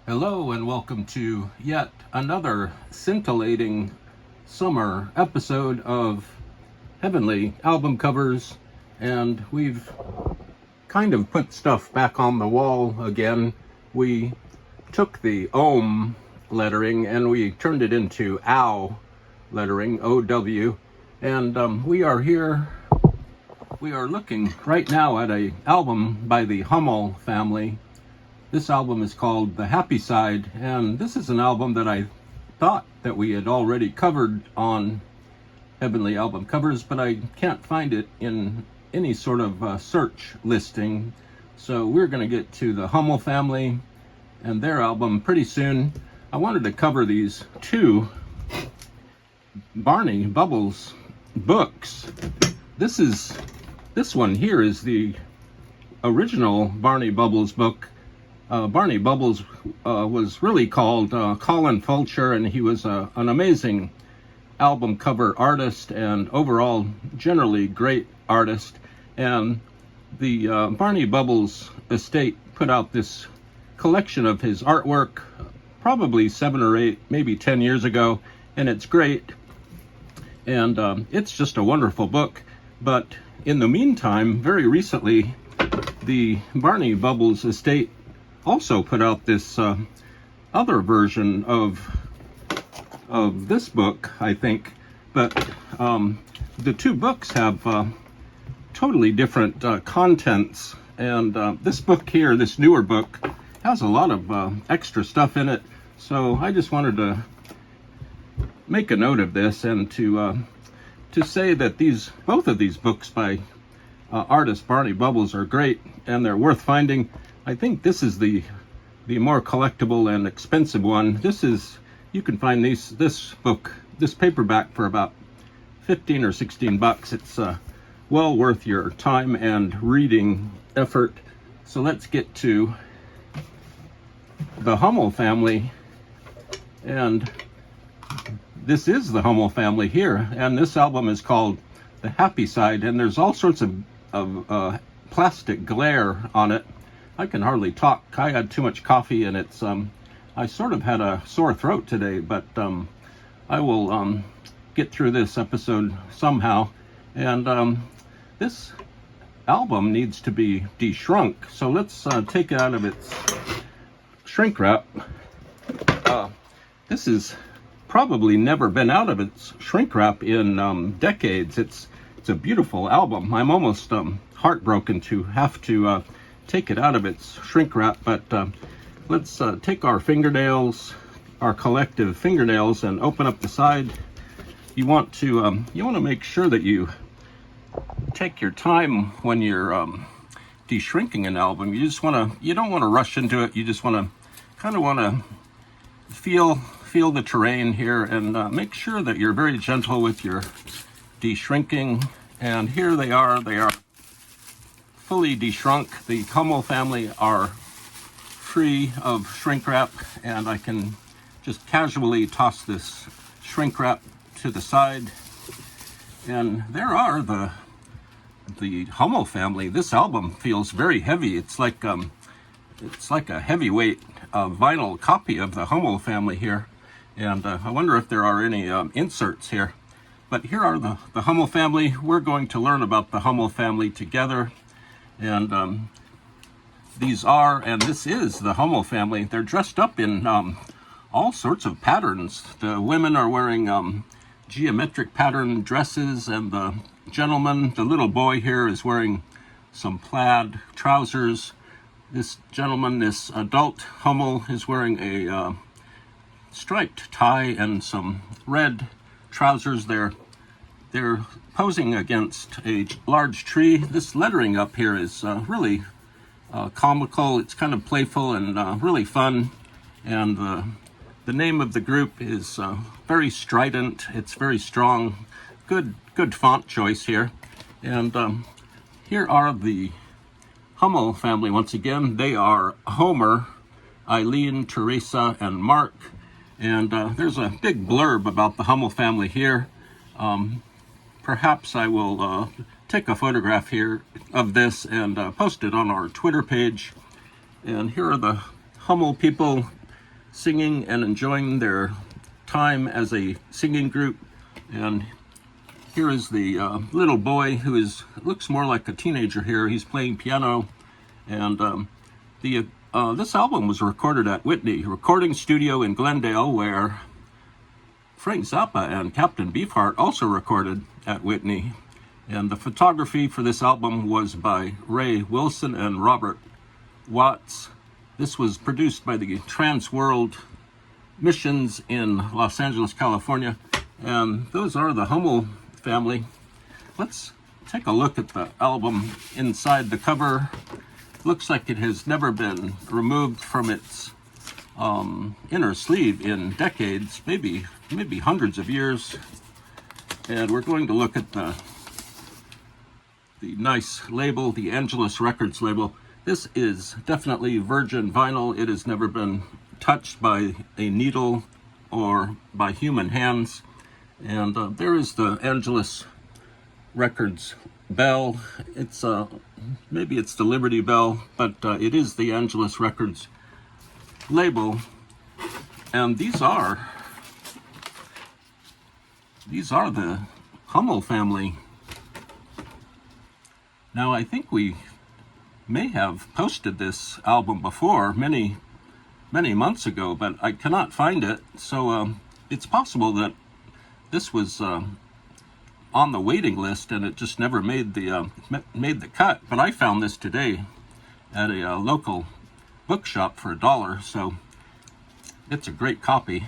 Hello and welcome to yet another scintillating summer episode of Heavenly Album Covers, and we've kind of put stuff back on the wall again. We took the OM lettering and we turned it into OW lettering, OW, and we are here. We are looking right now at an album by the HUMMEL family. This album is called The Happy Side, and this is an album that I thought that we had already covered on Heavenly Album Covers, but I can't find it in any sort of search listing. So we're going to get to the HUMMEL family and their album pretty soon. I wanted to cover these two Barney Bubbles books. This one here is the original Barney Bubbles book. Barney Bubbles was really called Colin Fulcher, and he was an amazing album cover artist and overall generally great artist. And the Barney Bubbles estate put out this collection of his artwork probably 7 or 8, maybe 10 years ago, and it's great. And it's just a wonderful book. But in the meantime, very recently, the Barney Bubbles estate also put out this other version of this book, I think. But the two books have totally different contents. And this book here, this newer book, has a lot of extra stuff in it. So I just wanted to make a note of this and to say that both of these books by artist Barney Bubbles are great and they're worth finding. I think this is the more collectible and expensive one. You can find this paperback for about 15 or 16 bucks. It's well worth your time and reading effort. So let's get to the HUMMEL family, and this is the HUMMEL family here, and this album is called The Happy Side, and there's all sorts of plastic glare on it. I can hardly talk. I had too much coffee, and I sort of had a sore throat today, but I will get through this episode somehow. And this album needs to be de-shrunk, so let's take it out of its shrink wrap. This has probably never been out of its shrink wrap in decades. It's a beautiful album. I'm almost heartbroken to have to take it out of its shrink wrap, but let's take our fingernails, our collective fingernails, and open up the side. You want to make sure that you take your time when you're de-shrinking an album. You don't want to rush into it. You just want to feel the terrain here and make sure that you're very gentle with your de-shrinking. And here they are fully de-shrunk. The HUMMEL family are free of shrink wrap, and I can just casually toss this shrink wrap to the side. And there are the HUMMEL family. This album feels very heavy. It's like a heavyweight vinyl copy of the HUMMEL family here. And I wonder if there are any inserts here. But here are the HUMMEL family. We're going to learn about the HUMMEL family together. And this is the HUMMEL family. They're dressed up in all sorts of patterns. The women are wearing geometric pattern dresses, and the gentleman, the little boy here, is wearing some plaid trousers. This gentleman, this adult HUMMEL, is wearing a striped tie and some red trousers. They're posing against a large tree. This lettering up here is really comical. It's kind of playful and really fun. And the name of the group is very strident. It's very strong. Good font choice here. And here are the HUMMEL family once again. They are Homer, Eileen, Teresa, and Mark. And there's a big blurb about the HUMMEL family here. Perhaps I will take a photograph here of this and post it on our Twitter page. And here are the HUMMEL people. singing and enjoying their time as a singing group. And here is the little boy who looks more like a teenager here. He's playing piano. And this album was recorded at Whitney Recording Studio in Glendale, where Frank Zappa and Captain Beefheart also recorded at Whitney. And the photography for this album was by Ray Wilson and Robert Watts. This was produced by the Trans World Missions in Los Angeles, California. And those are the Hummel family. Let's take a look at the album inside the cover. Looks like it has never been removed from its inner sleeve in decades, maybe hundreds of years. And we're going to look at the nice label, the Angelus Records label. This is definitely virgin vinyl. It has never been touched by a needle or by human hands. And there is the Angelus Records bell. It's maybe it's the Liberty Bell, but it is the Angelus Records label. And these are the Hummel family. Now, I think we may have posted this album before, many months ago, but I cannot find it. So it's possible that this was on the waiting list and it just never made the cut. But I found this today at a local bookshop for $1, so it's a great copy.